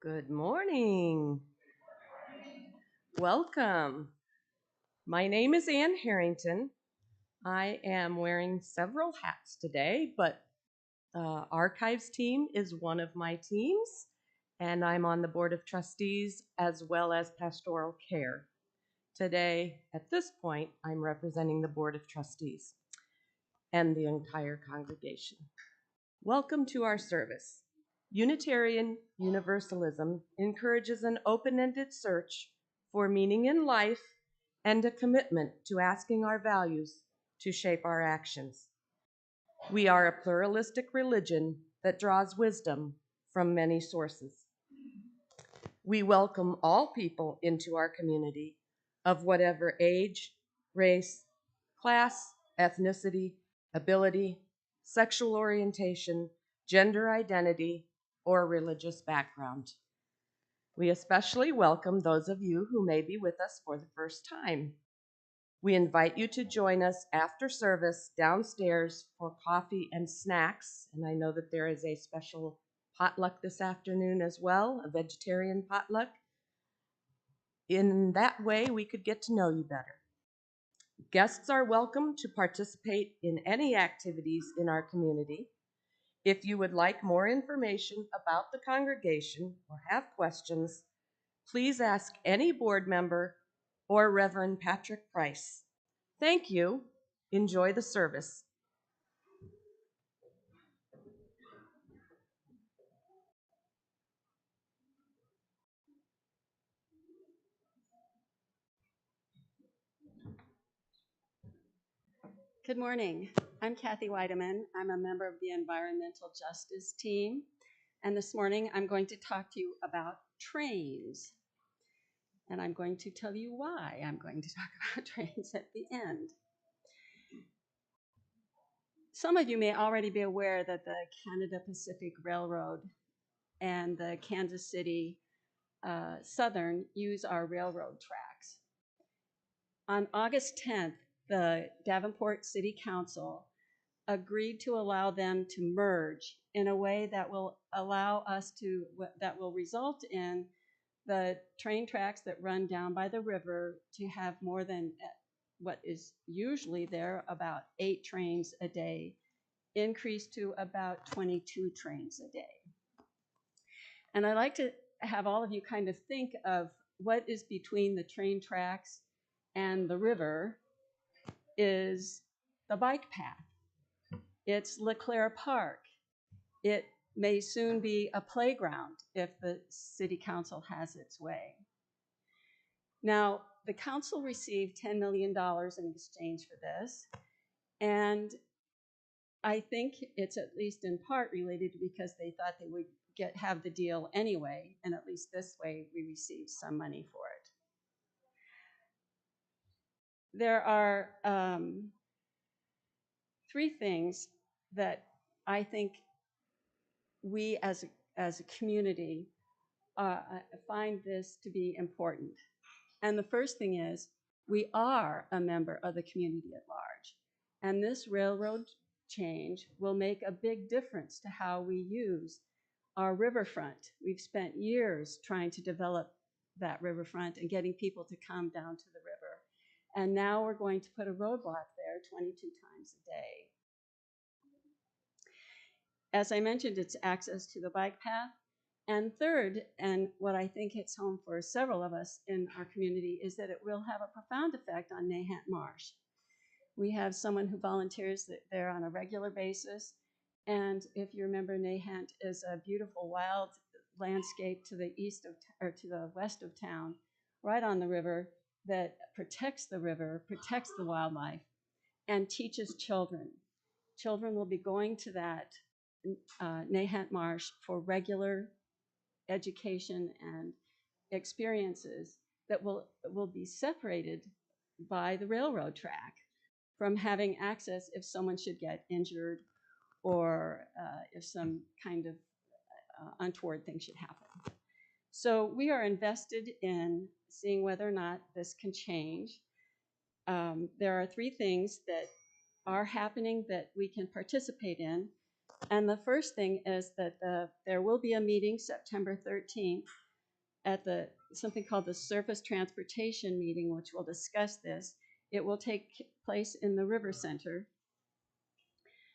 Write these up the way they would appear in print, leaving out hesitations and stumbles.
Good morning. Welcome. My name is Ann Harrington. I am wearing several hats today, but Archives team is one of my teams, and I'm on the Board of Trustees as well as Pastoral Care. Today, at this point, I'm representing the Board of Trustees and the entire congregation. Welcome to our service. Unitarian Universalism encourages an open-ended search for meaning in life and a commitment to asking our values to shape our actions. We are a pluralistic religion that draws wisdom from many sources. We welcome all people into our community of whatever age, race, class, ethnicity, ability, sexual orientation, gender identity, or religious background. We especially welcome those of you who may be with us for the first time. We invite you to join us after service downstairs for coffee and snacks, and I know that there is a special potluck this afternoon as well, a vegetarian potluck. In that way, we could get to know you better. Guests are welcome to participate in any activities in our community. If you would like more information about the congregation or have questions, please ask any board member or Reverend Patrick Price. Thank you. Enjoy the service. Good morning. I'm Kathy Weideman. I'm a member of the Environmental Justice team. And this morning I'm going to talk to you about trains. And I'm going to tell you why I'm going to talk about trains at the end. Some of you may already be aware that the Canada Pacific Railroad and the Kansas City Southern use our railroad tracks. On August 10th, the Davenport City Council agreed to allow them to merge in a way that will that will result in the train tracks that run down by the river to have more than what is usually there, about 8 trains a day, increased to about 22 trains a day. And I'd like to have all of you kind of think of what is between the train tracks and the river is the bike path. It's LeClaire Park. It may soon be a playground if the city council has its way. Now, the council received $10 million in exchange for this, and I think it's at least in part related because they thought they would have the deal anyway, and at least this way we received some money for it. There are 3 things that I think we as a community find this to be important. And the first thing is, we are a member of the community at large. And this railroad change will make a big difference to how we use our riverfront. We've spent years trying to develop that riverfront and getting people to come down to the river. And now we're going to put a roadblock there 22 times a day. As I mentioned, it's access to the bike path. And third, and what I think hits home for several of us in our community, is that it will have a profound effect on Nahant Marsh. We have someone who volunteers there on a regular basis. And if you remember, Nahant is a beautiful wild landscape to the east of, or to the west of town, right on the river, that protects the river, protects the wildlife, and teaches children. Children will be going to that Nahant Marsh for regular education and experiences that will be separated by the railroad track from having access if someone should get injured or if some kind of untoward thing should happen. So we are invested in seeing whether or not this can change. There are 3 things that are happening that we can participate in. And the first thing is that there will be a meeting September 13th at something called the Surface Transportation Meeting, which will discuss this. It will take place in the River Center.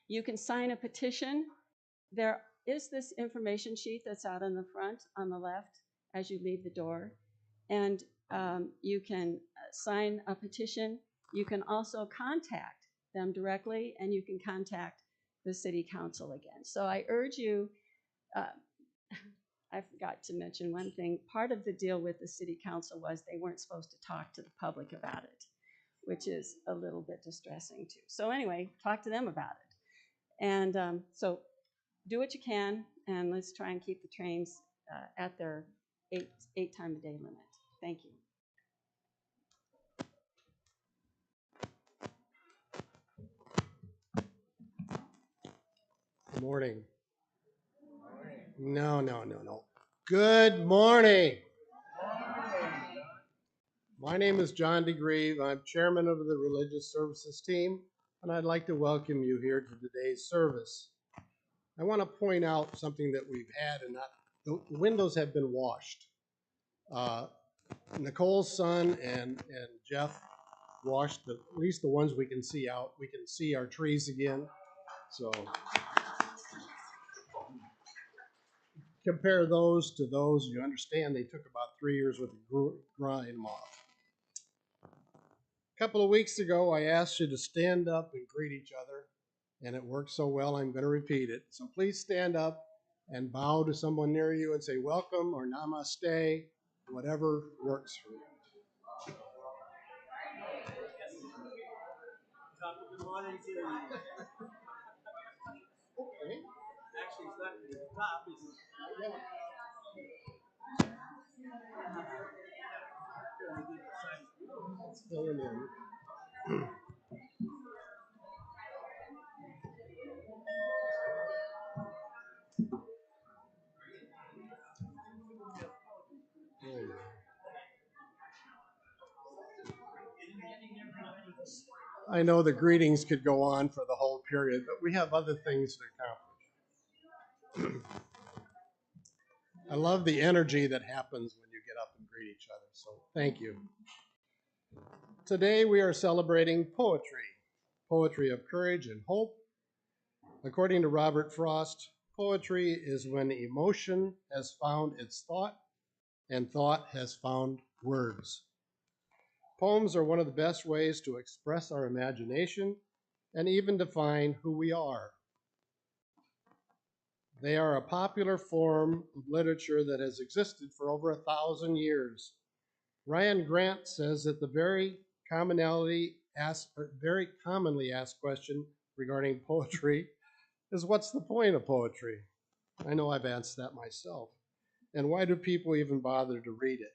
You can sign a petition. There is this information sheet that's out in the front on the left as you leave the door. And you can sign a petition. You can also contact them directly, and you can contact the city council again. So I urge you, I forgot to mention one thing. Part of the deal with the city council was they weren't supposed to talk to the public about it, which is a little bit distressing too. So anyway, talk to them about it. And so do what you can, and let's try and keep the trains at their eight time a day limit. Thank you. Good morning. No. Good morning. My name is John DeGreve. I'm chairman of the Religious Services team, and I'd like to welcome you here to today's service. I want to point out something that we've had, and the windows have been washed. Nicole's son and Jeff washed at least the ones we can see out. We can see our trees again. So compare those to those, you understand they took about 3 years with to grind them off. A couple of weeks ago, I asked you to stand up and greet each other, and it worked so well, I'm going to repeat it. So please stand up and bow to someone near you and say welcome or namaste, whatever works for you. Good morning to you. Okay. Actually, it's not at the top. It's fairly good size. Let's fill it in. I know the greetings could go on for the whole period, but we have other things to accomplish. I love the energy that happens when you get up and greet each other, so thank you. Today we are celebrating poetry of courage and hope. According to Robert Frost, poetry is when emotion has found its thought and thought has found words. Poems are one of the best ways to express our imagination and even define who we are. They are a popular form of literature that has existed for over 1,000 years. Ryan Grant says that the very commonly asked question regarding poetry is, what's the point of poetry? I know I've asked that myself. And why do people even bother to read it?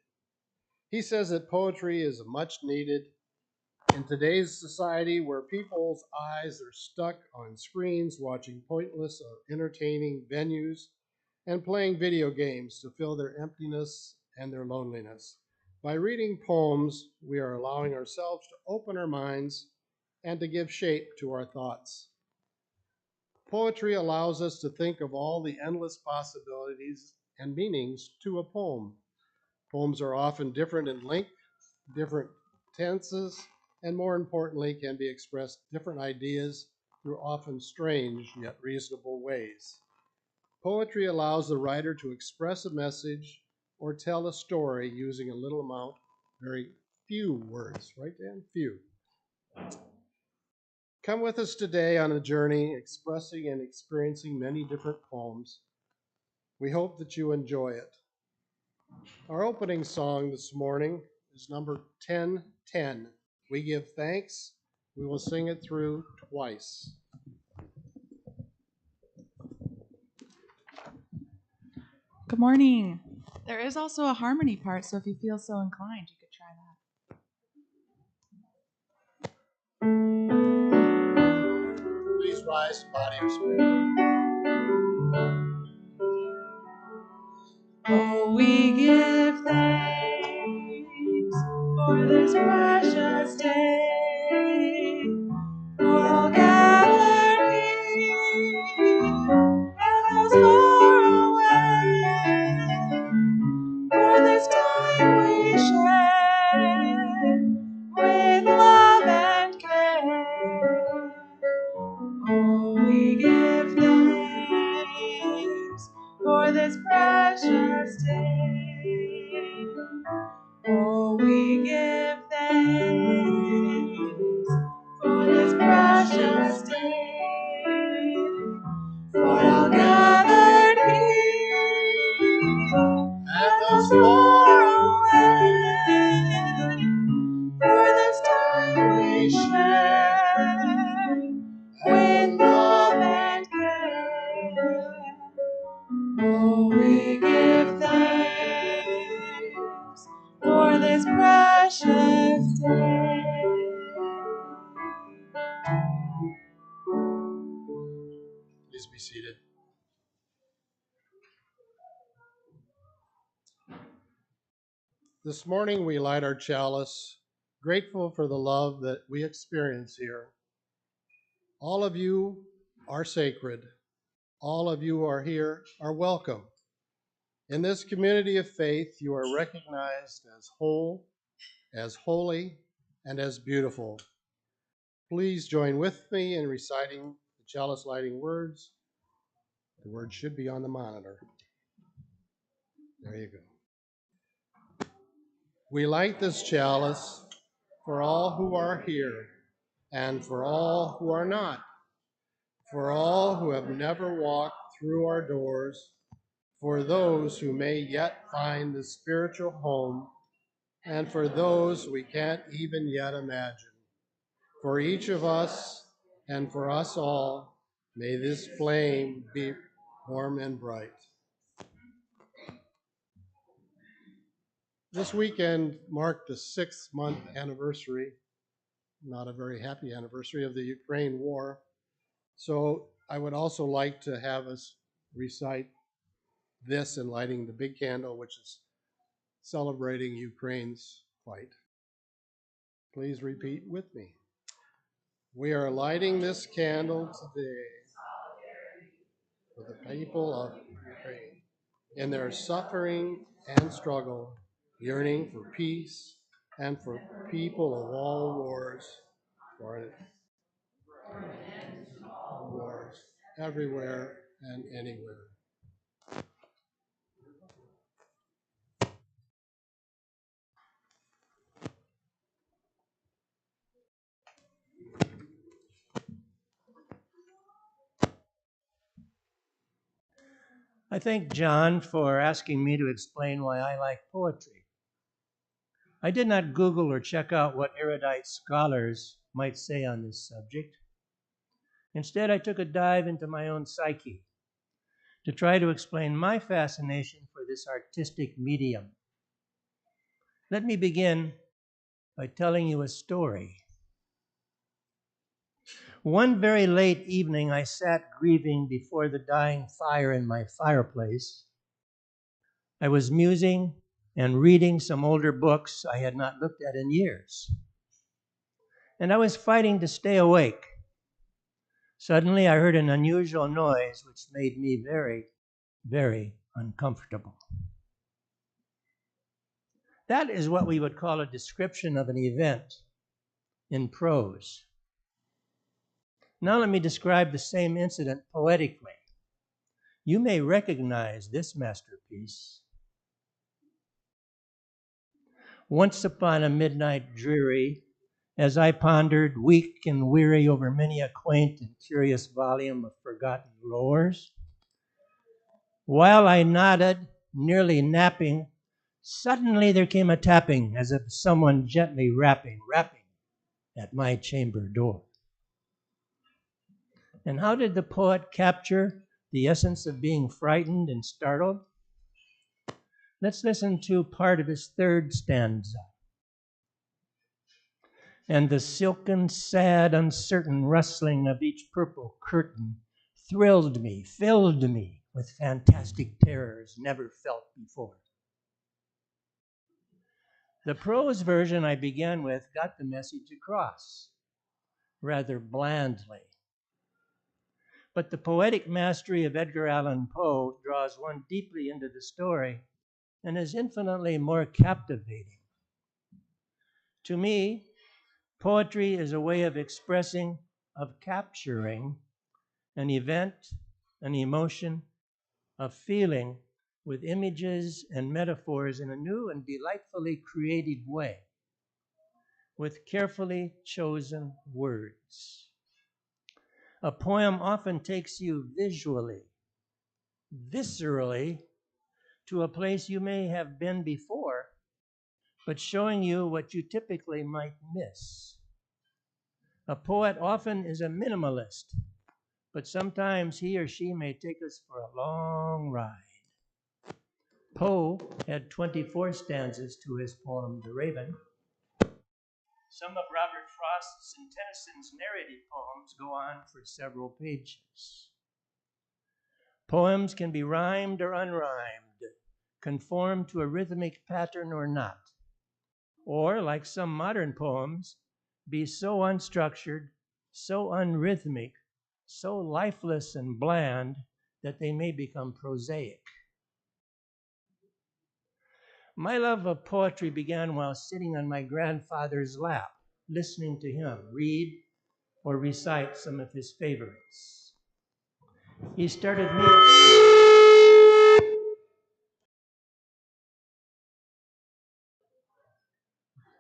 He says that poetry is much needed in today's society where people's eyes are stuck on screens watching pointless or entertaining venues and playing video games to fill their emptiness and their loneliness. By reading poems, we are allowing ourselves to open our minds and to give shape to our thoughts. Poetry allows us to think of all the endless possibilities and meanings to a poem. Poems are often different in length, different tenses, and more importantly, can be expressed different ideas through often strange yet reasonable ways. Poetry allows the writer to express a message or tell a story using a little amount, very few words, right, Dan? Few. Come with us today on a journey expressing and experiencing many different poems. We hope that you enjoy it. Our opening song this morning is number 1010. We give thanks. We will sing it through twice. Good morning. There is also a harmony part, so if you feel so inclined, you could try that. Please rise, body or spirit. Oh, we give thanks for this precious day, for all gathered here and those far away, for this time we share with love and care. Oh, we give thanks for this precious day. Oh, we give thanks for this precious day, for all gathered here and those far away, for this time we share with love and care. Oh, we give thanks for this precious day. Please be seated. This morning we light our chalice, grateful for the love that we experience here. All of you are sacred. All of you are here, are welcome. In this community of faith, you are recognized as whole, as holy, and as beautiful. Please join with me in reciting the chalice lighting words. The words should be on the monitor. There you go. We light this chalice for all who are here and for all who are not, for all who have never walked through our doors, for those who may yet find the spiritual home, and for those we can't even yet imagine, For each of us and for us all, may this flame be warm and bright. This weekend marked the 6-month anniversary, not a very happy anniversary, of the Ukraine war. So I would also like to have us recite this in lighting the big candle, which is celebrating Ukraine's fight. Please repeat with me. We are lighting this candle today for the people of Ukraine in their suffering and struggle, yearning for peace and for people of all wars, for wars everywhere and anywhere. I thank John for asking me to explain why I like poetry. I did not Google or check out what erudite scholars might say on this subject. Instead, I took a dive into my own psyche to try to explain my fascination for this artistic medium. Let me begin by telling you a story. One very late evening, I sat grieving before the dying fire in my fireplace. I was musing and reading some older books I had not looked at in years. And I was fighting to stay awake. Suddenly, I heard an unusual noise which made me very, very uncomfortable. That is what we would call a description of an event in prose. Now let me describe the same incident poetically. You may recognize this masterpiece. Once upon a midnight dreary, as I pondered, weak and weary, over many a quaint and curious volume of forgotten lores, while I nodded, nearly napping, suddenly there came a tapping, as of someone gently rapping at my chamber door. And how did the poet capture the essence of being frightened and startled? Let's listen to part of his third stanza. And the silken, sad, uncertain rustling of each purple curtain thrilled me, filled me with fantastic terrors never felt before. The prose version I began with got the message across, rather blandly. But the poetic mastery of Edgar Allan Poe draws one deeply into the story and is infinitely more captivating. To me, poetry is a way of expressing, of capturing an event, an emotion, a feeling with images and metaphors in a new and delightfully creative way, with carefully chosen words. A poem often takes you visually, viscerally, to a place you may have been before, but showing you what you typically might miss. A poet often is a minimalist, but sometimes he or she may take us for a long ride. Poe had 24 stanzas to his poem, The Raven. Some of Robert Frost's and Tennyson's narrative poems go on for several pages. Poems can be rhymed or unrhymed, conform to a rhythmic pattern or not, or, like some modern poems, be so unstructured, so unrhythmic, so lifeless and bland that they may become prosaic. My love of poetry began while sitting on my grandfather's lap, listening to him read or recite some of his favorites. He started me.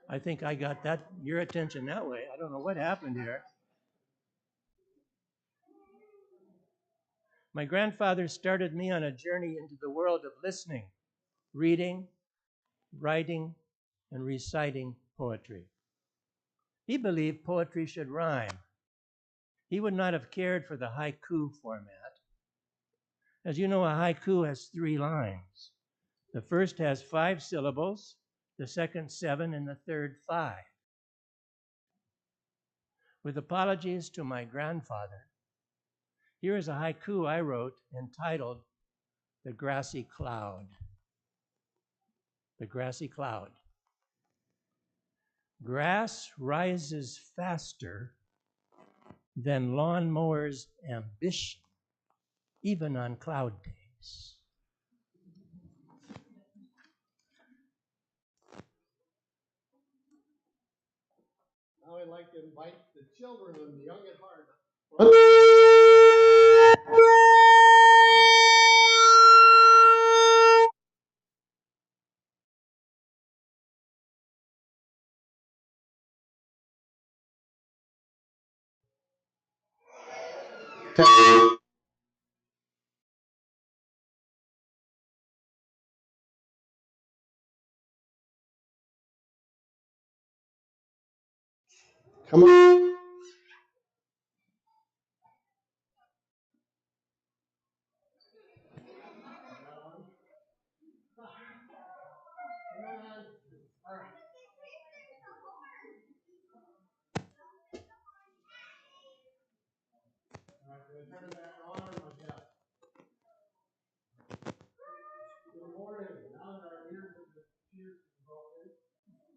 I think I got your attention that way. I don't know what happened here. My grandfather started me on a journey into the world of listening, reading, writing, and reciting poetry. He believed poetry should rhyme. He would not have cared for the haiku format. As you know, a haiku has 3 lines. The first has 5 syllables, the second 7, and the third 5. With apologies to my grandfather, here is a haiku I wrote entitled The Grassy Cloud. The Grassy Cloud. Grass rises faster than lawnmower's ambition, even on cloud days. Now I'd like to invite the children and the young at heart. Come on. Turn that on or my desk. Good morning. Now that our ears have been pierced and broken,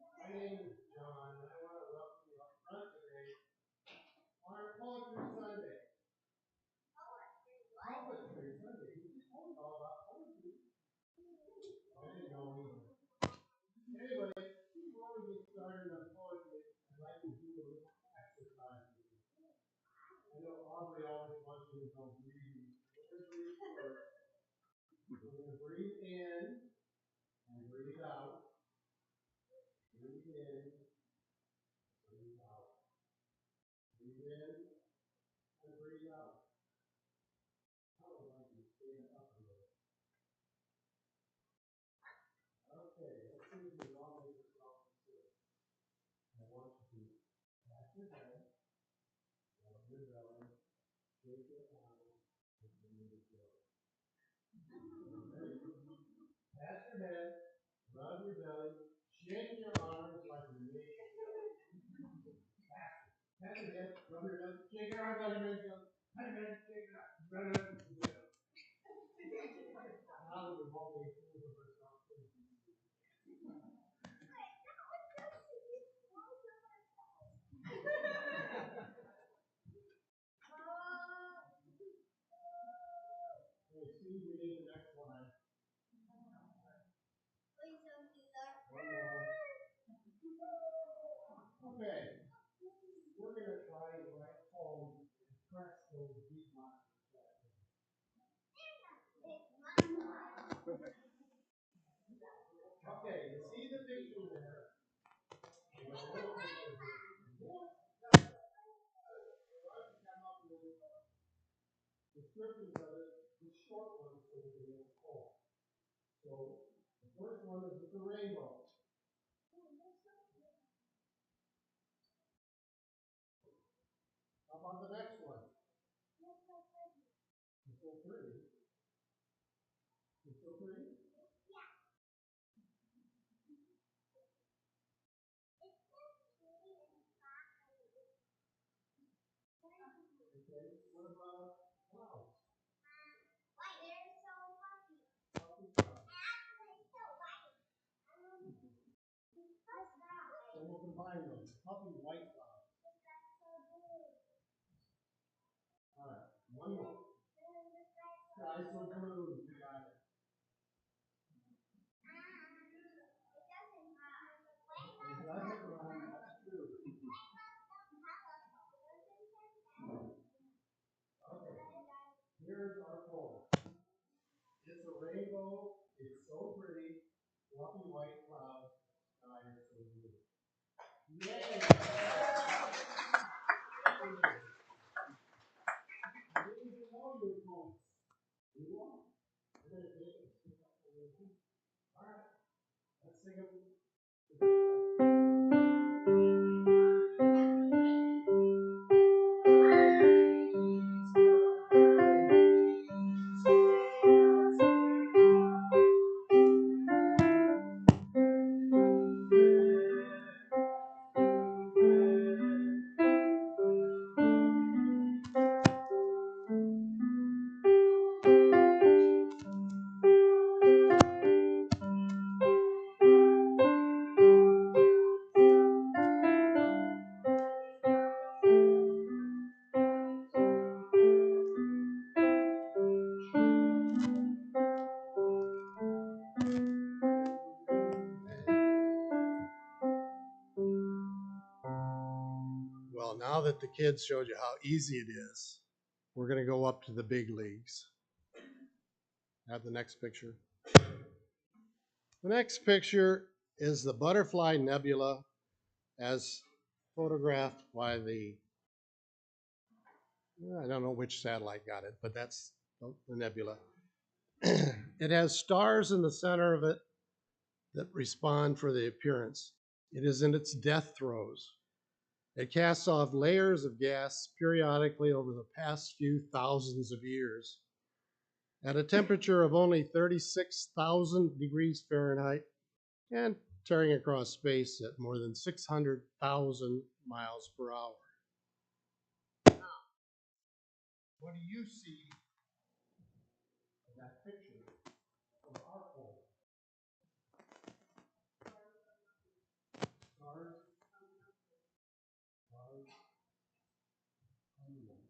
my name is John, and I want to welcome you up front today on our Poetry Sunday. Poetry Sunday. We just told you all about poetry. I didn't know either. Anyway, before we get started on poetry, I'd like to do a little exercise with you. I know Aubrey always wants you to go breathe. We're going to breathe first. We're going to breathe in and breathe out. Breathe in, breathe out. Breathe in and breathe out. I would like you to stand up a little. Okay, let's see if you can all make yourself sit. I want you to pat your head, rub your belly, shake your arms, and bring it down. Pat your head, rub your belly, shake your arms like you make it. Pat your head, rub your belly, shake your arms like you make it. Pat your head, shake your arms, rub your belly. Now that we've all made fools of ourselves, okay, Steve, we need the next line. One more. Okay, we're going to try to write poems and press those deep lines. Okay, you see the picture there? And a little picture here. I'd like to come up with descriptions of it, the short ones, so we can make a poem. So the first one is with the rainbow. How about the next one? It's so pretty. It's so pretty. Okay, what about clouds? Puffy clouds. So we'll combine them. Puffy white clouds. All right, one more. Sky so blue. You got it. It doesn't rhyme. That's true. Okay, here's our poem. It's a rainbow. It's so pretty. Fluffy white clouds. Sky is so blue. Yay! I didn't even know you were poems. You are. I'm going to take it. All right. Let's sing them. Now that the kids showed you how easy it is, we're going to go up to the big leagues. Have the next picture. The next picture is the Butterfly Nebula as photographed by I don't know which satellite got it, but that's the nebula. It has stars in the center of it that respond for the appearance. It is in its death throes. It casts off layers of gas periodically over the past few thousands of years. At a temperature of only 36,000 degrees Fahrenheit and tearing across space at more than 600,000 miles per hour. Now, what do you see in that picture of our pole? Stars, stars, sunlight.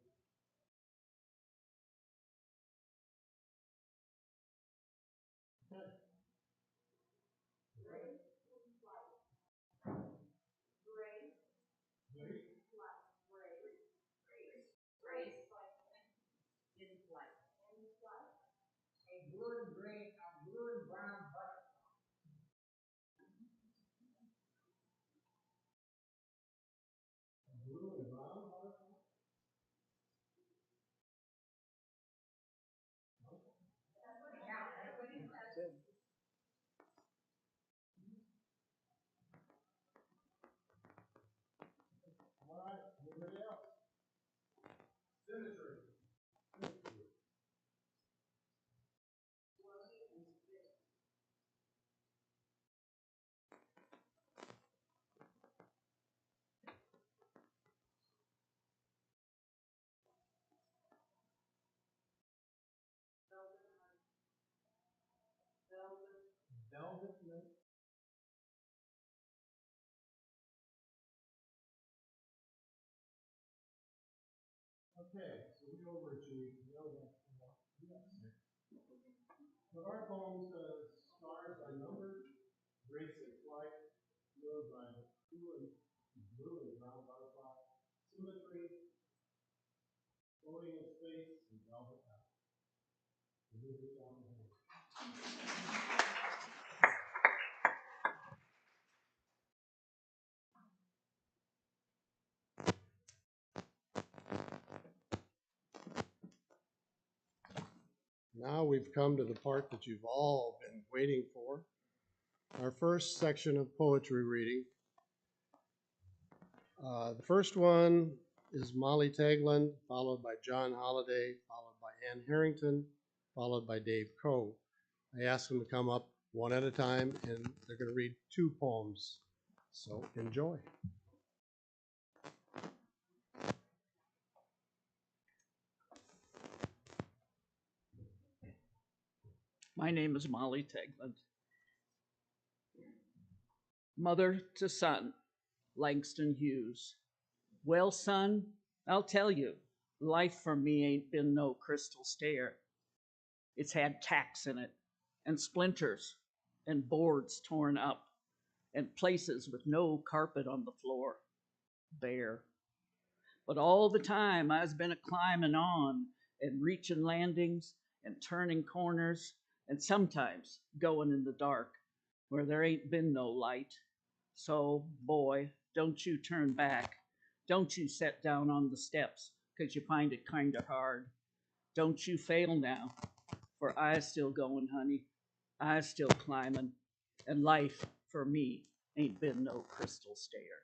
Okay. Blue and brown butterfly? All right, anybody else? Symmetry. Velvet. Okay, so we overachieved. Yes. So our poem says stars are numbered, grace and flight, fueled by the blue and brown butterfly, symmetry, floating in space, and velvet out. Now we've come to the part that you've all been waiting for. Our first section of poetry reading. The first one is Molly Tagland, followed by John Holliday, followed by Ann Harrington, followed by Dave Coe. I asked them to come up one at a time, and they're going to read 2 poems. So enjoy. My name is Molly Tegland. Mother to son, Langston Hughes. Well, son, I'll tell you, life for me ain't been no crystal stair. It's had tacks in it, and splinters, and boards torn up, and places with no carpet on the floor, bare. But all the time I's been a climbing on, and reaching landings, and turning corners, and sometimes going in the dark, where there ain't been no light. So, boy, don't you turn back. Don't you set down on the steps, 'cause you find it kinda hard. Don't you fail now, for I's still going, honey. I's still climbing, and life, for me, ain't been no crystal stair.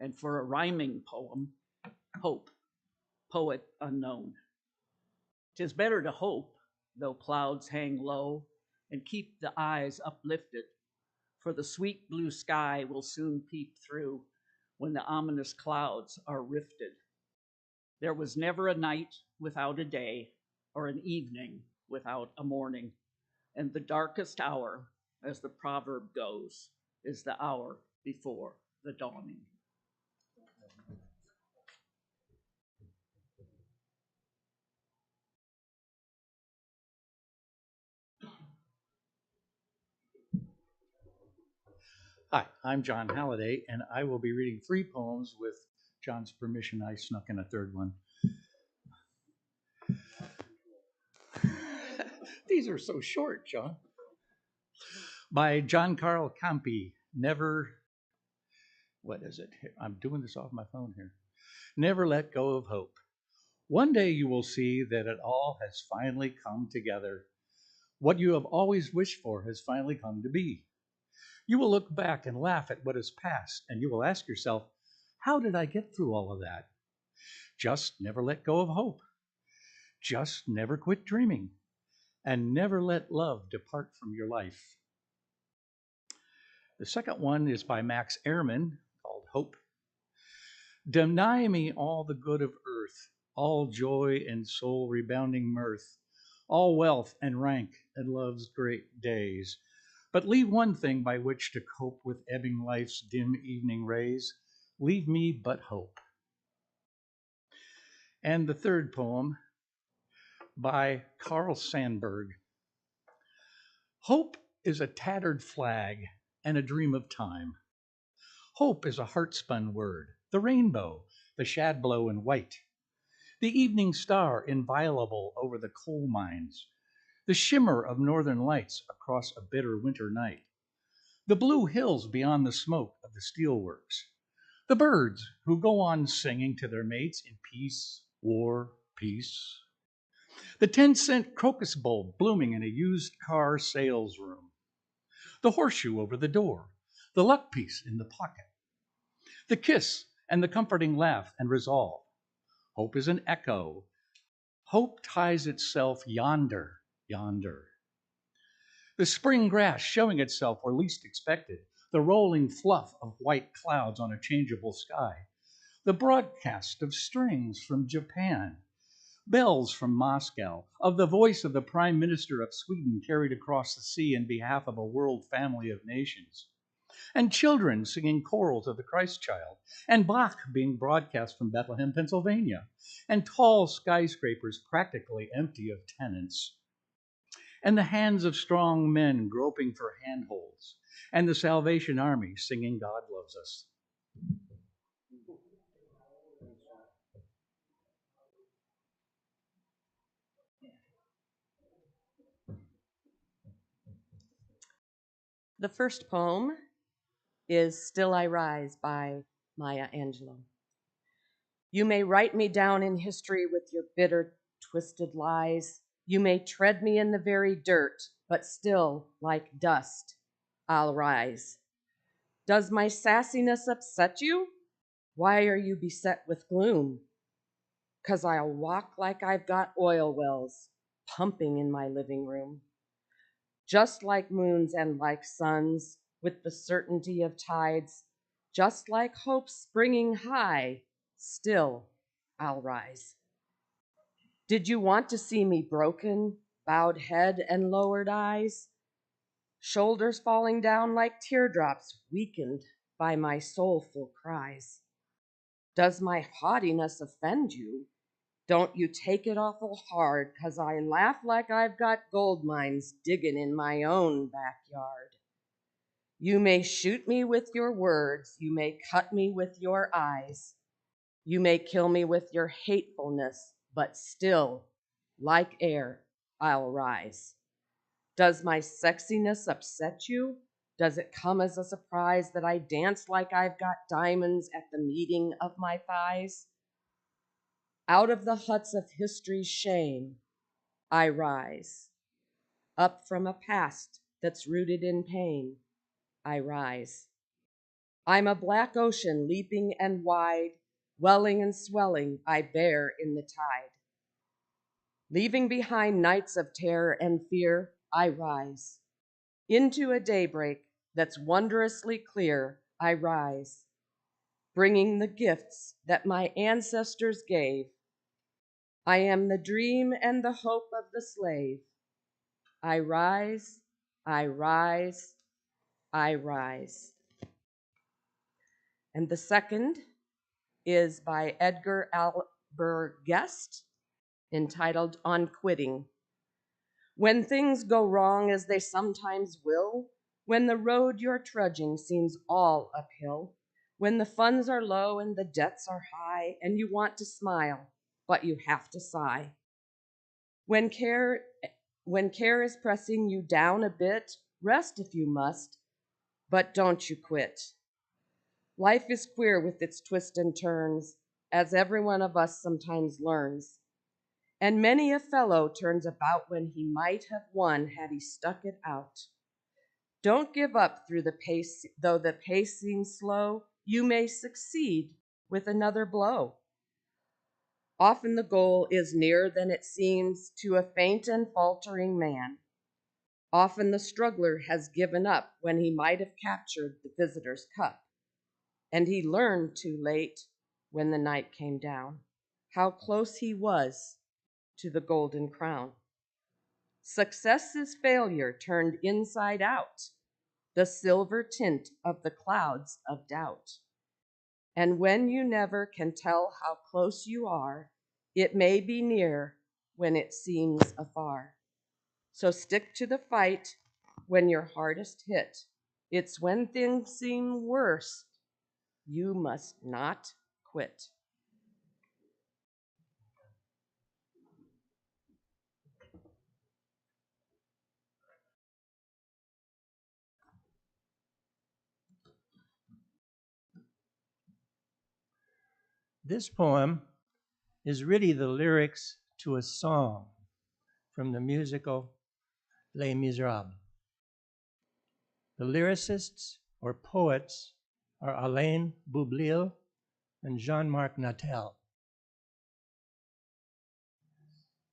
And for a rhyming poem, Hope, poet unknown. 'Tis better to hope, though clouds hang low, and keep the eyes uplifted, for the sweet blue sky will soon peep through when the ominous clouds are rifted. There was never a night without a day, or an evening without a morning, and the darkest hour, as the proverb goes, is the hour before the dawning. Hi, I'm John Halliday, and I will be reading 3 poems with John's permission, I snuck in a third one. These are so short, John. By John Carl Campi. What is it? I'm doing this off my phone here. Never let go of hope. One day you will see that it all has finally come together. What you have always wished for has finally come to be. You will look back and laugh at what has passed, and you will ask yourself, how did I get through all of that? Just never let go of hope. Just never quit dreaming. And never let love depart from your life. The second one is by Max Ehrman, called Hope. Deny me all the good of earth, all joy and soul rebounding mirth, all wealth and rank and love's great days. But leave one thing by which to cope with ebbing life's dim evening rays. Leave me but hope. And the third poem by Carl Sandburg. Hope is a tattered flag and a dream of time. Hope is a heart-spun word, the rainbow, the shadblow in white, the evening star inviolable over the coal mines, the shimmer of northern lights across a bitter winter night, the blue hills beyond the smoke of the steelworks, the birds who go on singing to their mates in peace, war, peace, the 10-cent crocus bulb blooming in a used car sales room, the horseshoe over the door, the luck piece in the pocket, the kiss and the comforting laugh and resolve. Hope is an echo. Hope ties itself yonder, yonder. The spring grass showing itself where least expected, the rolling fluff of white clouds on a changeable sky, the broadcast of strings from Japan, bells from Moscow, of the voice of the Prime Minister of Sweden carried across the sea in behalf of a world family of nations, and children singing chorals of the Christ child, and Bach being broadcast from Bethlehem, Pennsylvania, and tall skyscrapers practically empty of tenants, and the hands of strong men groping for handholds, and the Salvation Army singing God loves us. The first poem is Still I Rise by Maya Angelou. You may write me down in history with your bitter, twisted lies. You may tread me in the very dirt, but still, like dust, I'll rise. Does my sassiness upset you? Why are you beset with gloom? 'Cause I'll walk like I've got oil wells pumping in my living room. Just like moons and like suns, with the certainty of tides, just like hope springing high, still I'll rise. Did you want to see me broken, bowed head and lowered eyes, shoulders falling down like teardrops weakened by my soulful cries? Does my haughtiness offend you? Don't you take it awful hard, 'cause I laugh like I've got gold mines digging in my own backyard. You may shoot me with your words, you may cut me with your eyes, you may kill me with your hatefulness, but still, like air, I'll rise. Does my sexiness upset you? Does it come as a surprise that I dance like I've got diamonds at the meeting of my thighs? Out of the huts of history's shame, I rise. Up from a past that's rooted in pain, I rise. I'm a black ocean leaping and wide, welling and swelling, I bear in the tide. Leaving behind nights of terror and fear, I rise. Into a daybreak that's wondrously clear, I rise. Bringing the gifts that my ancestors gave. I am the dream and the hope of the slave. I rise, I rise, I rise. And the second is by Edgar Albert Guest, entitled On Quitting. When things go wrong as they sometimes will, when the road you're trudging seems all uphill, when the funds are low and the debts are high, and you want to smile, but you have to sigh. When care is pressing you down a bit, rest if you must, but don't you quit. Life is queer with its twists and turns, as every one of us sometimes learns. And many a fellow turns about when he might have won had he stuck it out. Don't give up through the pace, though the pace seems slow, you may succeed with another blow. Often the goal is nearer than it seems to a faint and faltering man. Often the struggler has given up when he might have captured the visitor's cup. And he learned too late, when the night came down, how close he was to the golden crown. Success is failure turned inside out, the silver tint of the clouds of doubt. And when you never can tell how close you are, it may be near when it seems afar. So stick to the fight when you're hardest hit. It's when things seem worst, you must not quit. This poem is really the lyrics to a song from the musical Les Miserables. The lyricists or poets are Alain Boublil and Jean-Marc Natel.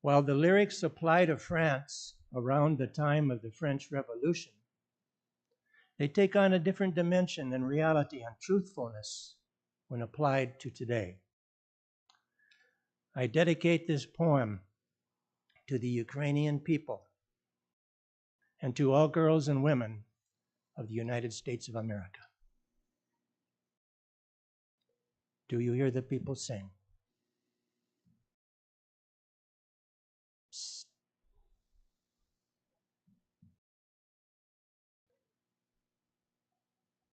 While the lyrics apply to France around the time of the French Revolution, they take on a different dimension and reality and truthfulness when applied to today. I dedicate this poem to the Ukrainian people and to all girls and women of the United States of America. Do you hear the people sing? Psst.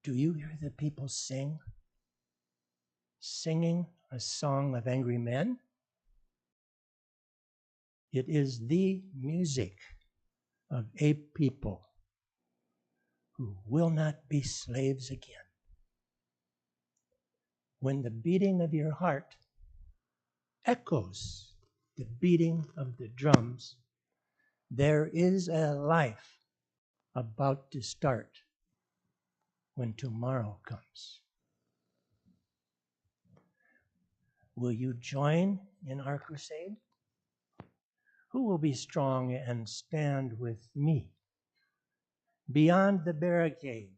Do you hear the people sing? Singing a song of angry men? It is the music of a people who will not be slaves again. When the beating of your heart echoes the beating of the drums, there is a life about to start when tomorrow comes. Will you join in our crusade? Who will be strong and stand with me? Beyond the barricade,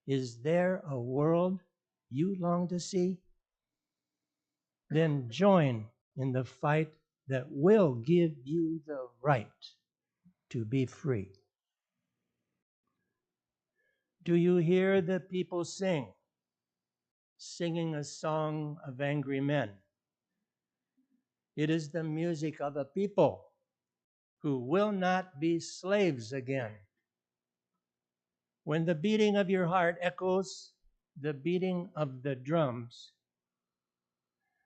is there a world you long to see? Then join in the fight that will give you the right to be free. Do you hear the people sing, singing a song of angry men? It is the music of a people who will not be slaves again. When the beating of your heart echoes the beating of the drums,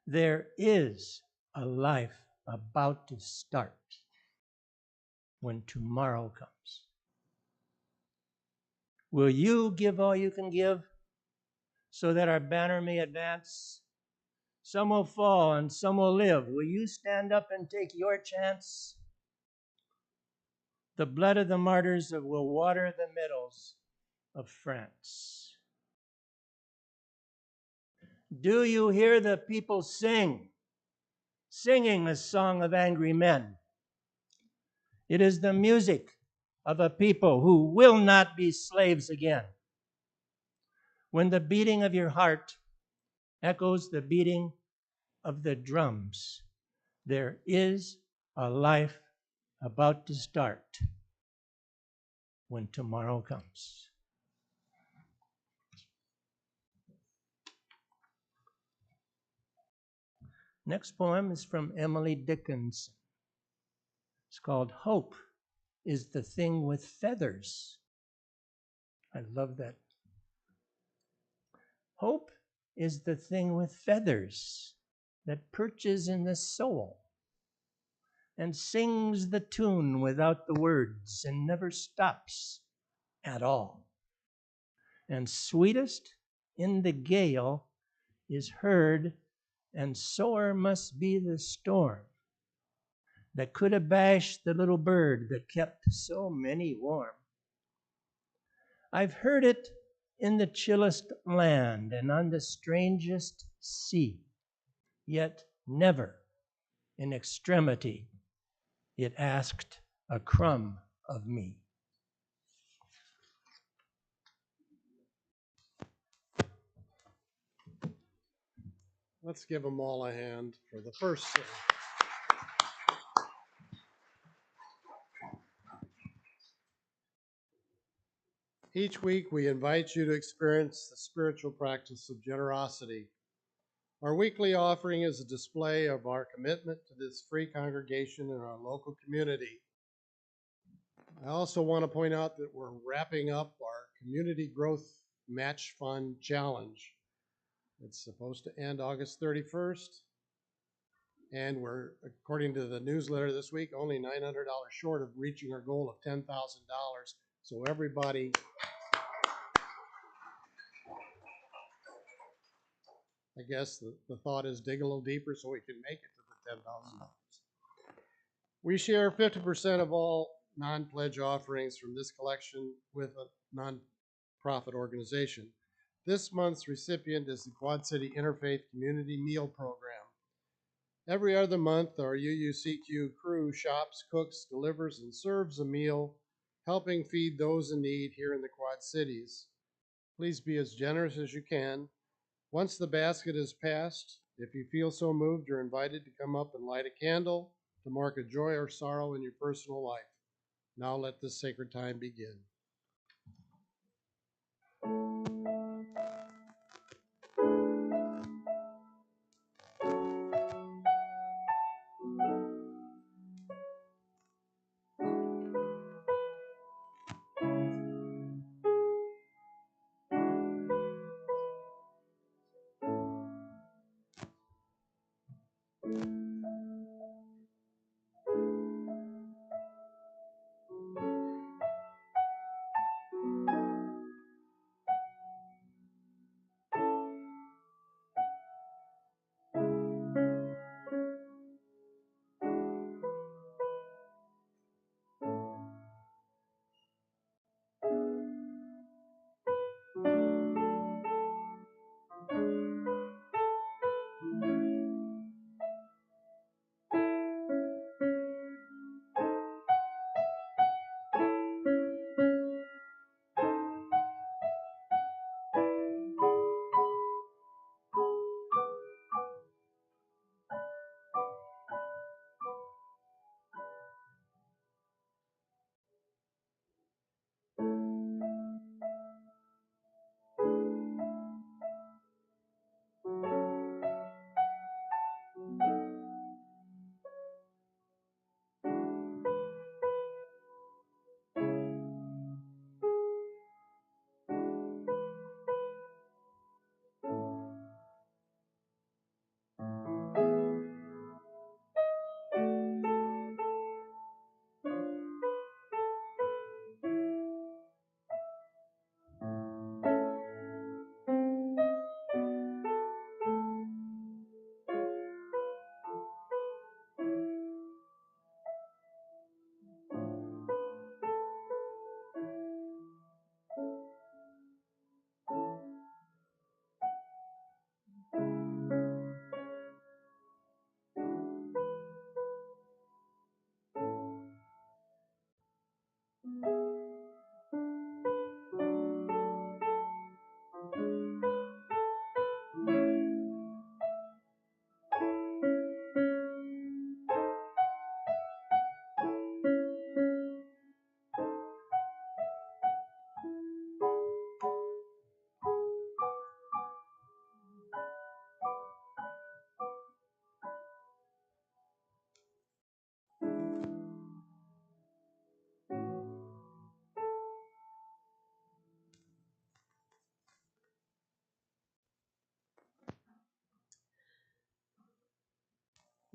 there is a life about to start when tomorrow comes. Will you give all you can give so that our banner may advance? Some will fall and some will live. Will you stand up and take your chance? The blood of the martyrs will water the meadows of France. Do you hear the people sing, singing a song of angry men? It is the music of a people who will not be slaves again. When the beating of your heart echoes the beating of the drums, there is a life about to start when tomorrow comes. Next poem is from Emily Dickinson. It's called Hope is the Thing with Feathers. I love that. Hope is the thing with feathers that perches in the soul and sings the tune without the words and never stops at all. And sweetest in the gale is heard, and sore must be the storm that could abash the little bird that kept so many warm. I've heard it in the chillest land and on the strangest sea, yet never in extremity it asked a crumb of me. Let's give them all a hand for the first sing. Each week, we invite you to experience the spiritual practice of generosity. Our weekly offering is a display of our commitment to this free congregation in our local community. I also want to point out that we're wrapping up our Community Growth Match Fund Challenge. It's supposed to end August 31st, and we're, according to the newsletter this week, only $900 short of reaching our goal of $10,000. So everybody, I guess the thought is dig a little deeper so we can make it to the $10,000. We share 50% of all non-pledge offerings from this collection with a non-profit organization. This month's recipient is the Quad City Interfaith Community Meal Program. Every other month, our UUCQ crew shops, cooks, delivers, and serves a meal, helping feed those in need here in the Quad Cities. Please be as generous as you can. Once the basket is passed, if you feel so moved, you're invited to come up and light a candle to mark a joy or sorrow in your personal life. Now let this sacred time begin.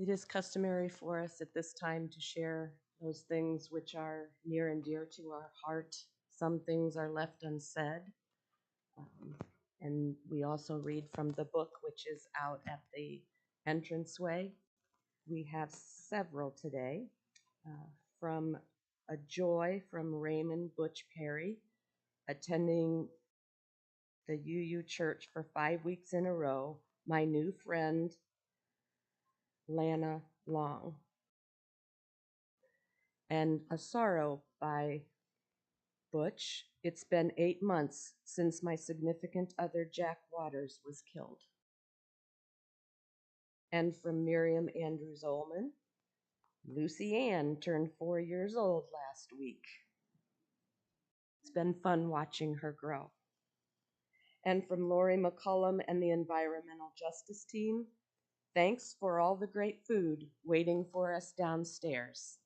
It is customary for us at this time to share those things which are near and dear to our heart. Some things are left unsaid. And we also read from the book, which is out at the entranceway. We have several today. From A Joy from Raymond Butch Perry, attending the UU Church for 5 weeks in a row, my new friend, Lana Long. And A Sorrow by Butch. It's been 8 months since my significant other, Jack Waters, was killed. And from Miriam Andrews Ullman, Lucy Ann turned 4 years old last week. It's been fun watching her grow. And from Lori McCullum and the Environmental Justice Team, thanks for all the great food waiting for us downstairs.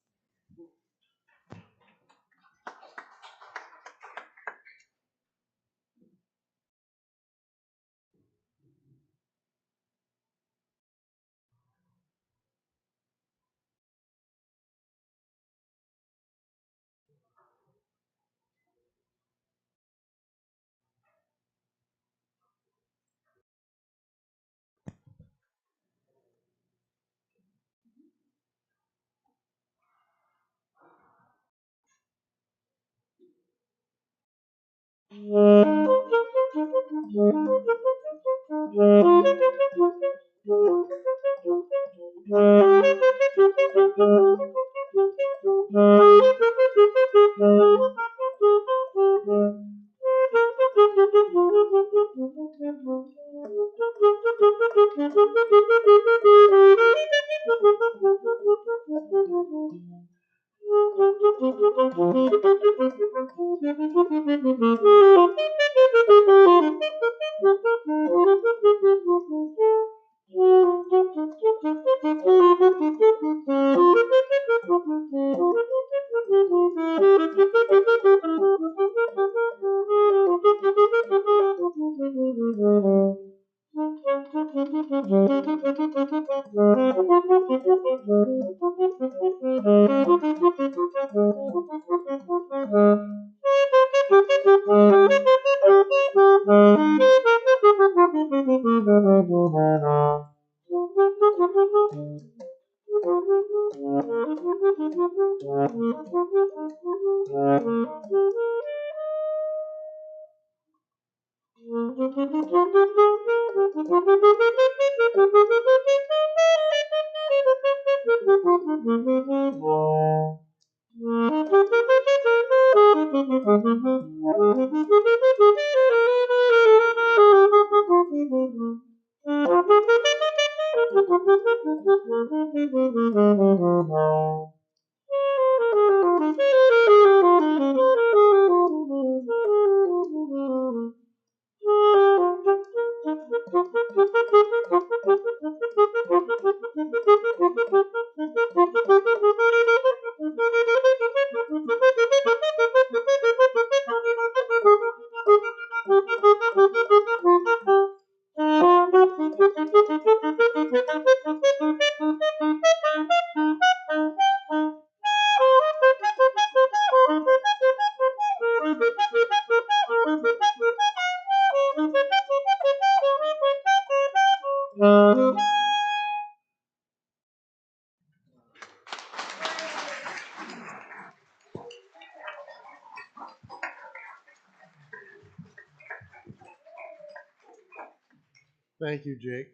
Thank you, Jake.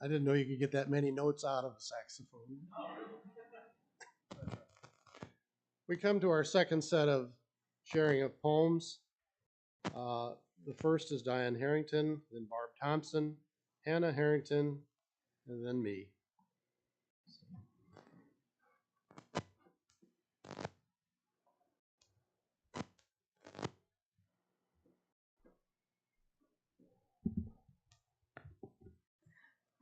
I didn't know you could get that many notes out of a saxophone. We come to our second set of sharing of poems. The first is Diane Harrington, then Barb Thompson, Hannah Harrington, and then me.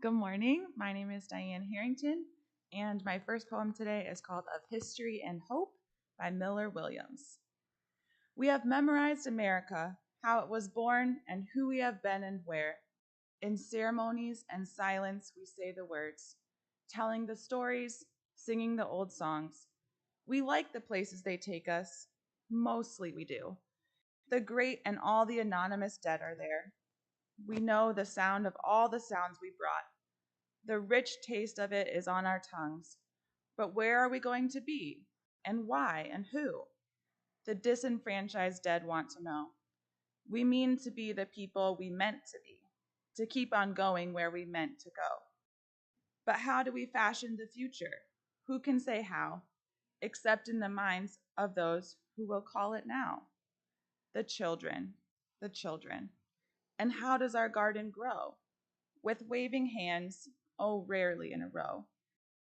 Good morning. My name is Diane Harrington, and my first poem today is called Of History and Hope by Miller Williams. We have memorized America, how it was born and who we have been and where. In ceremonies and silence we say the words. telling the stories, singing the old songs. We like the places they take us. Mostly we do. The great and all the anonymous dead are there. We know the sound of all the sounds we brought. The rich taste of it is on our tongues. But where are we going to be? And why? And who? The disenfranchised dead want to know. We mean to be the people we meant to be, to keep on going where we meant to go. But how do we fashion the future? Who can say how, except in the minds of those who will call it now? The children, the children. And how does our garden grow? With waving hands, oh, rarely in a row,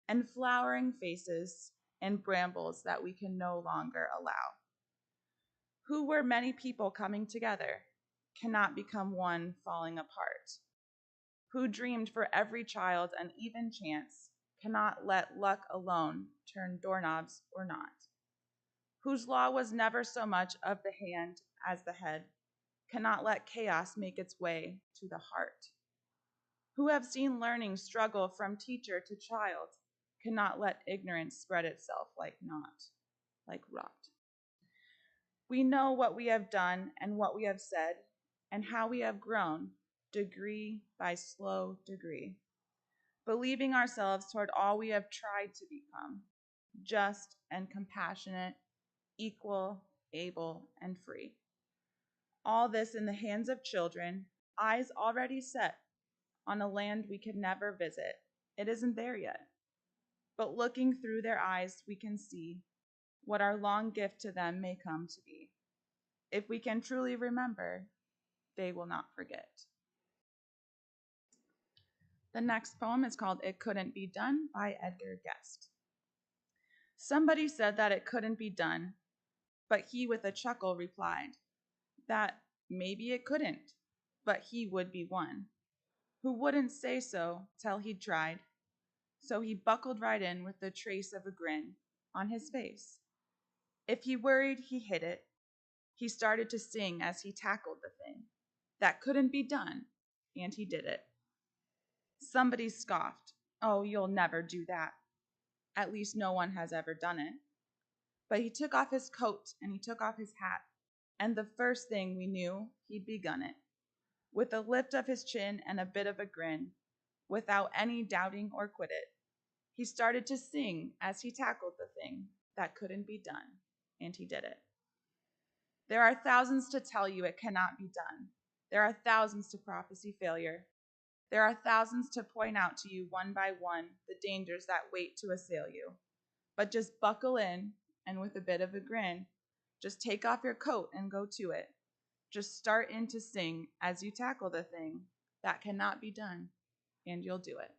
and flowering faces and brambles that we can no longer allow. Who were many people coming together cannot become one falling apart. Who dreamed for every child an even chance cannot let luck alone turn doorknobs or not. Whose law was never so much of the hand as the head cannot let chaos make its way to the heart. Who have seen learning struggle from teacher to child cannot let ignorance spread itself like naught, like rot. We know what we have done and what we have said and how we have grown, degree by slow degree, believing ourselves toward all we have tried to become, just and compassionate, equal, able, and free. All this in the hands of children, eyes already set on a land we could never visit. It isn't there yet. But looking through their eyes, we can see what our long gift to them may come to be. If we can truly remember, they will not forget. The next poem is called It Couldn't Be Done by Edgar Guest. Somebody said that it couldn't be done, but he with a chuckle replied that maybe it couldn't, but he would be one who wouldn't say so till he'd tried. So he buckled right in with the trace of a grin on his face. If he worried, he hid it. He started to sing as he tackled the thing that couldn't be done, and he did it. Somebody scoffed, "Oh, you'll never do that. At least no one has ever done it." But he took off his coat and he took off his hat, and the first thing we knew, he'd begun it. With a lift of his chin and a bit of a grin, without any doubting or quit it, he started to sing as he tackled the thing that couldn't be done, and he did it. There are thousands to tell you it cannot be done. There are thousands to prophesy failure. There are thousands to point out to you one by one the dangers that wait to assail you. But just buckle in, and with a bit of a grin, just take off your coat and go to it. Just start in to sing as you tackle the thing that cannot be done, and you'll do it.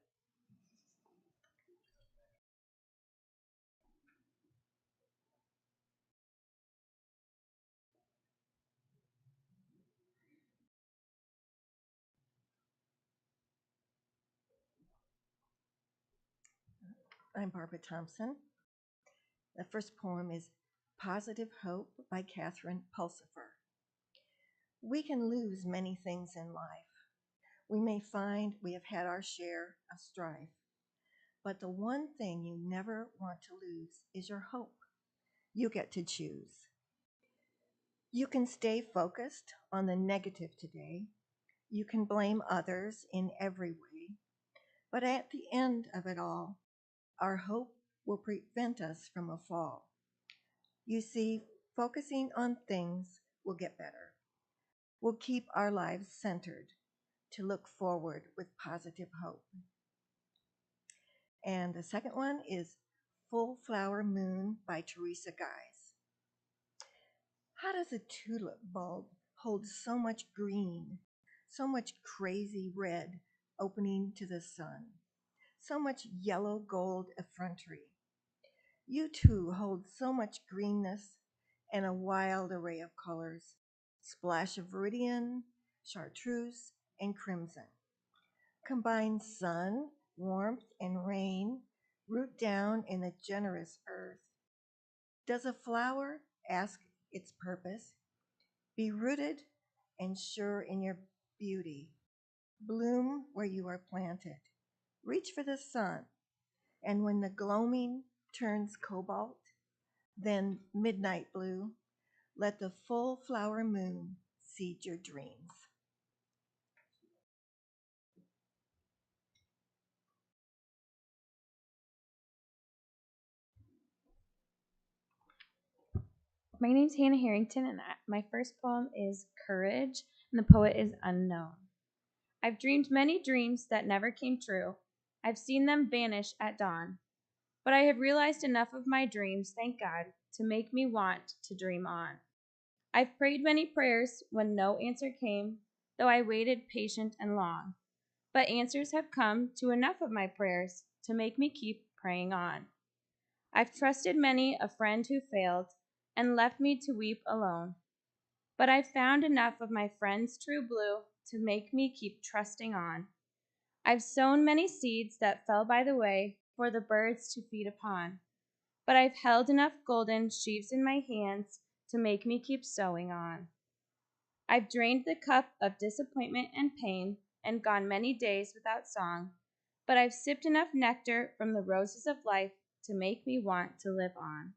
I'm Barbara Thompson. The first poem is Positive Hope by Catherine Pulsifer. We can lose many things in life. We may find we have had our share of strife. But the one thing you never want to lose is your hope. You get to choose. You can stay focused on the negative today. You can blame others in every way. But at the end of it all, our hope will prevent us from a fall. You see, focusing on things will get better. We'll keep our lives centered to look forward with positive hope. And the second one is Full Flower Moon by Teresa Guise. How does a tulip bulb hold so much green, so much crazy red opening to the sun, so much yellow gold effrontery? You too hold so much greenness and a wild array of colors, splash of viridian, chartreuse, and crimson. Combine sun, warmth, and rain, root down in the generous earth. Does a flower ask its purpose? Be rooted and sure in your beauty. Bloom where you are planted. Reach for the sun And when the gloaming turns cobalt, then midnight blue, let the full flower moon seed your dreams. My name's Hannah Harrington, and my first poem is Courage, and the poet is Unknown. I've dreamed many dreams that never came true. I've seen them vanish at dawn. But I have realized enough of my dreams, thank God, to make me want to dream on. I've prayed many prayers when no answer came, though I waited patient and long. But answers have come to enough of my prayers to make me keep praying on. I've trusted many a friend who failed and left me to weep alone. But I've found enough of my friend's true blue to make me keep trusting on. I've sown many seeds that fell by the way for the birds to feed upon. But I've held enough golden sheaves in my hands to make me keep sowing on. I've drained the cup of disappointment and pain and gone many days without song, but I've sipped enough nectar from the roses of life to make me want to live on.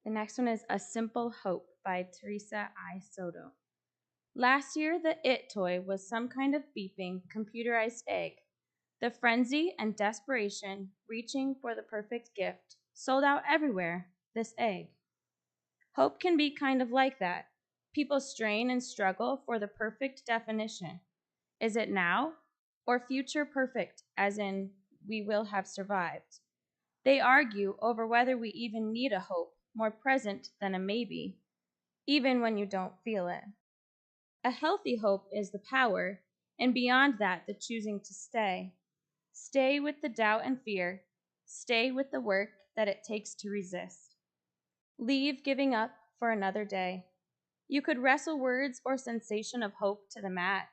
The next one is A Simple Hope by Teresa I. Soto. Last year, the It toy was some kind of beeping, computerized egg. The frenzy and desperation, reaching for the perfect gift, sold out everywhere, this egg. Hope can be kind of like that. People strain and struggle for the perfect definition. Is it now or future perfect, as in we will have survived? They argue over whether we even need a hope more present than a maybe, even when you don't feel it. A healthy hope is the power, and beyond that, the choosing to stay. Stay with the doubt and fear. Stay with the work that it takes to resist. Leave giving up for another day. You could wrestle words or sensation of hope to the mat,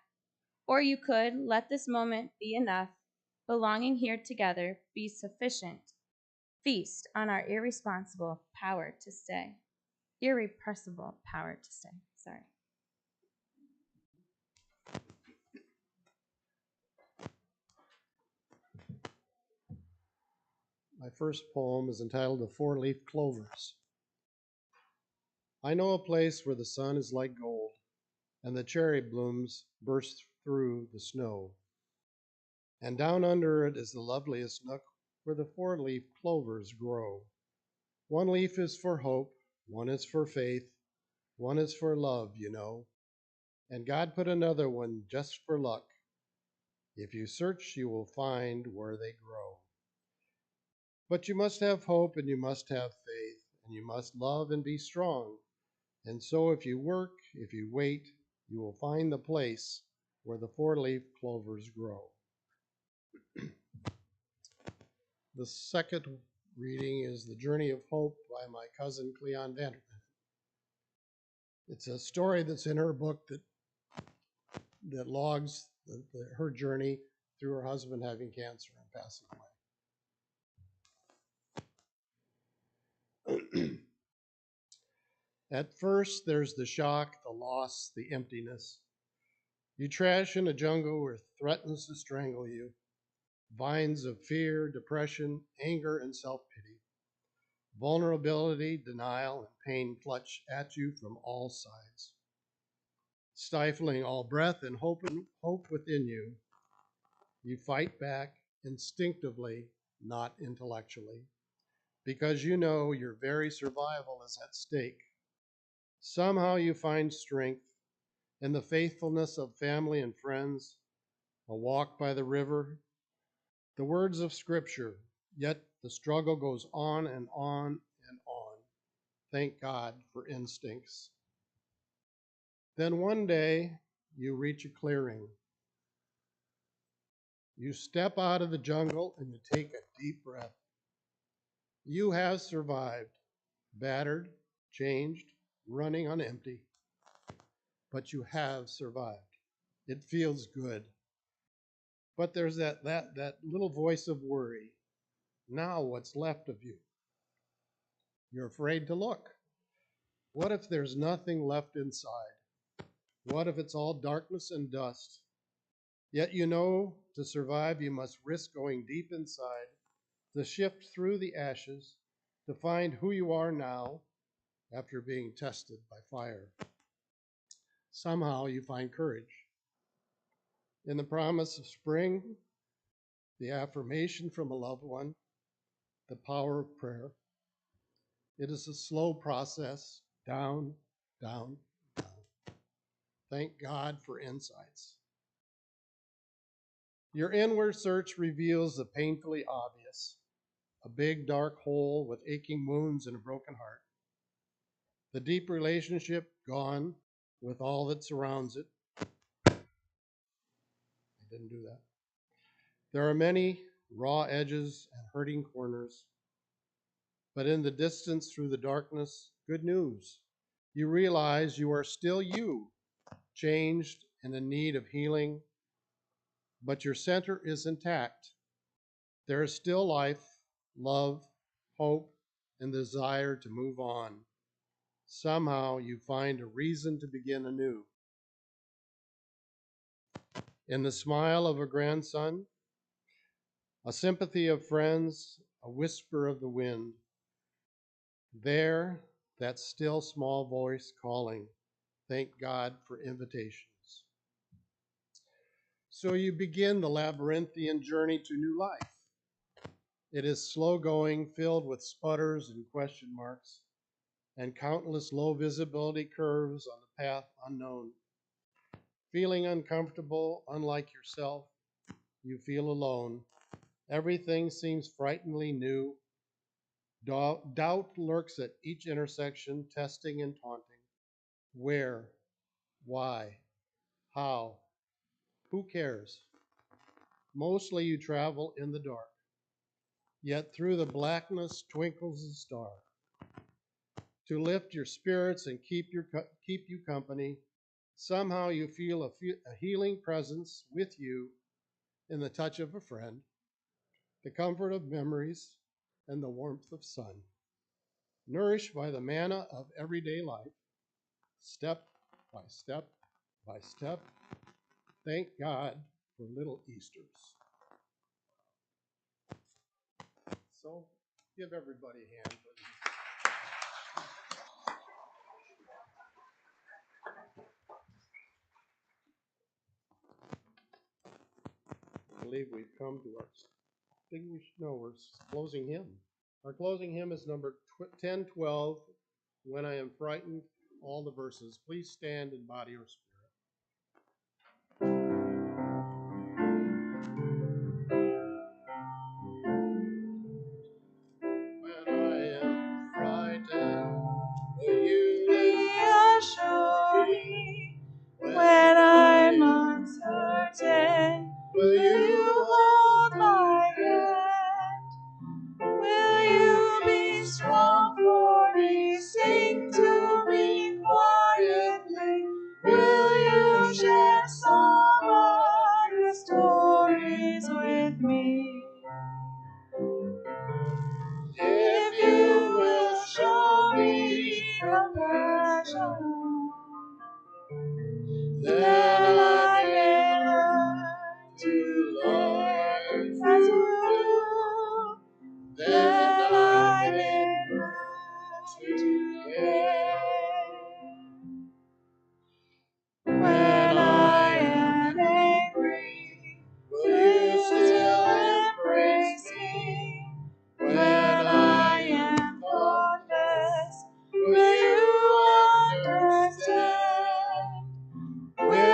or you could let this moment be enough, belonging here together be sufficient. Feast on our irresponsible power to stay. Irrepressible power to stay. Sorry. My first poem is entitled The Four-Leaf Clovers. I know a place where the sun is like gold, and the cherry blooms burst through the snow. And down under it is the loveliest nook where the four-leaf clovers grow. One leaf is for hope, one is for faith, one is for love, you know. And God put another one just for luck. If you search, you will find where they grow. But you must have hope and you must have faith, and you must love and be strong. And so if you work, if you wait, you will find the place where the four-leaf clovers grow. The second reading is The Journey of Hope by my cousin Cleon Vanderman. It's a story that's in her book that logs her journey through her husband having cancer and passing away. At first, there's the shock, the loss, the emptiness. You trash in a jungle where threatens to strangle you. Vines of fear, depression, anger, and self-pity. Vulnerability, denial, and pain clutch at you from all sides, stifling all breath and hope within you. You fight back instinctively, not intellectually, because you know your very survival is at stake. Somehow you find strength in the faithfulness of family and friends, a walk by the river, the words of Scripture, yet the struggle goes on and on and on. Thank God for instincts. Then one day you reach a clearing. You step out of the jungle and you take a deep breath. You have survived, battered, changed, running on empty, but you have survived. It feels good. But there's that little voice of worry. Now what's left of you? You're afraid to look. What if there's nothing left inside? What if it's all darkness and dust? Yet you know to survive you must risk going deep inside, to shift through the ashes, to find who you are now after being tested by fire. Somehow you find courage. In the promise of spring, the affirmation from a loved one, the power of prayer. It is a slow process, down, down, down. Thank God for insights. Your inward search reveals the painfully obvious, a big dark hole with aching wounds and a broken heart. The deep relationship gone with all that surrounds it. I didn't do that. There are many raw edges and hurting corners, but in the distance through the darkness, good news. You realize you are still you, changed and in need of healing, but your center is intact. There is still life, love, hope, and desire to move on. Somehow you find a reason to begin anew. In the smile of a grandson, a sympathy of friends, a whisper of the wind, there, that still small voice calling, thank God for invitations. So you begin the labyrinthian journey to new life. It is slow going, filled with sputters and question marks, and countless low visibility curves on the path unknown. Feeling uncomfortable, unlike yourself, you feel alone. Everything seems frighteningly new. Doubt lurks at each intersection, testing and taunting. Where? Why? How? Who cares? Mostly you travel in the dark. Yet through the blackness twinkles a star. To lift your spirits and keep you company, somehow you feel a healing presence with you in the touch of a friend, the comfort of memories, and the warmth of sun. Nourished by the manna of everyday life, step by step by step, thank God for little Easters. So give everybody a hand, please. I believe we've come to our closing hymn. Our closing hymn is number 1012, When I Am Frightened, all the verses. Please stand in body or spirit. When I am frightened, will you Reassure me when I'm uncertain. will You hold my hand. Will you be strong for me? Sing to me quietly. Will you share some of your stories with me? If you will show me compassion, then I may learn to care as you do. Then I may learn to care. When I am angry, will you still embrace me? When I am thoughtless, will you understand? Will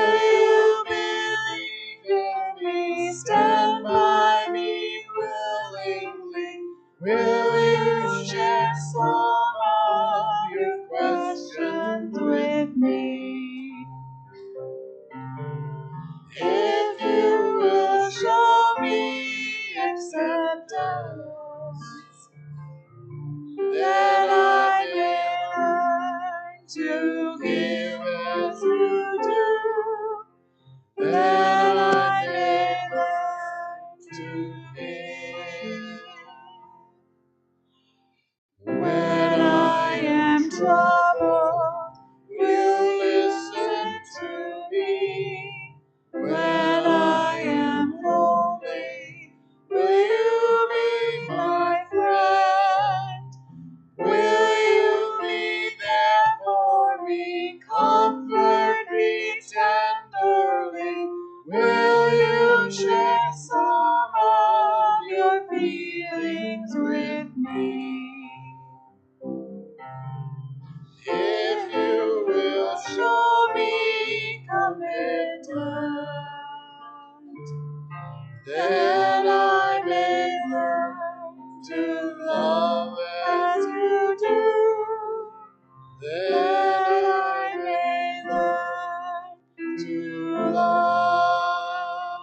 that I may learn to love.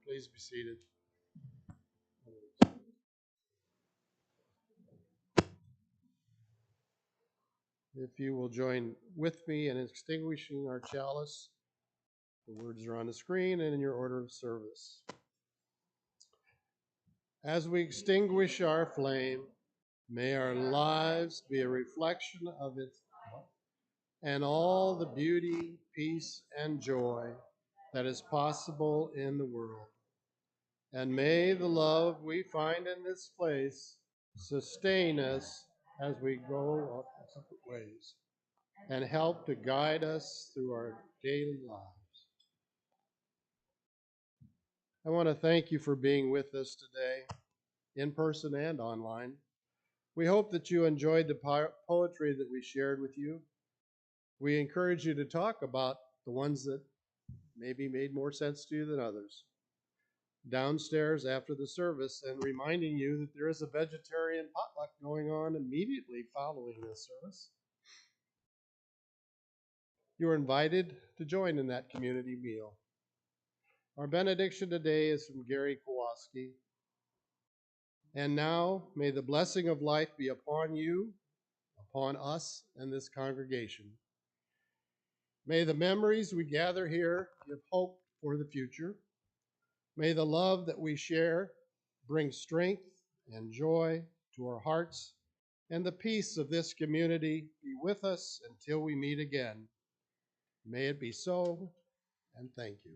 Please be seated. If you will join with me in extinguishing our chalice, the words are on the screen and in your order of service. As we extinguish our flame, may our lives be a reflection of it and all the beauty, peace, and joy that is possible in the world. And may the love we find in this place sustain us as we go our separate ways and help to guide us through our daily lives. I want to thank you for being with us today, in person and online. We hope that you enjoyed the poetry that we shared with you. We encourage you to talk about the ones that maybe made more sense to you than others. Downstairs after the service, and reminding you that there is a vegetarian potluck going on immediately following this service. You are invited to join in that community meal. Our benediction today is from Gary Kowalski. And now may the blessing of life be upon you, upon us, and this congregation. May the memories we gather here give hope for the future. May the love that we share bring strength and joy to our hearts, and the peace of this community be with us until we meet again. May it be so, and thank you.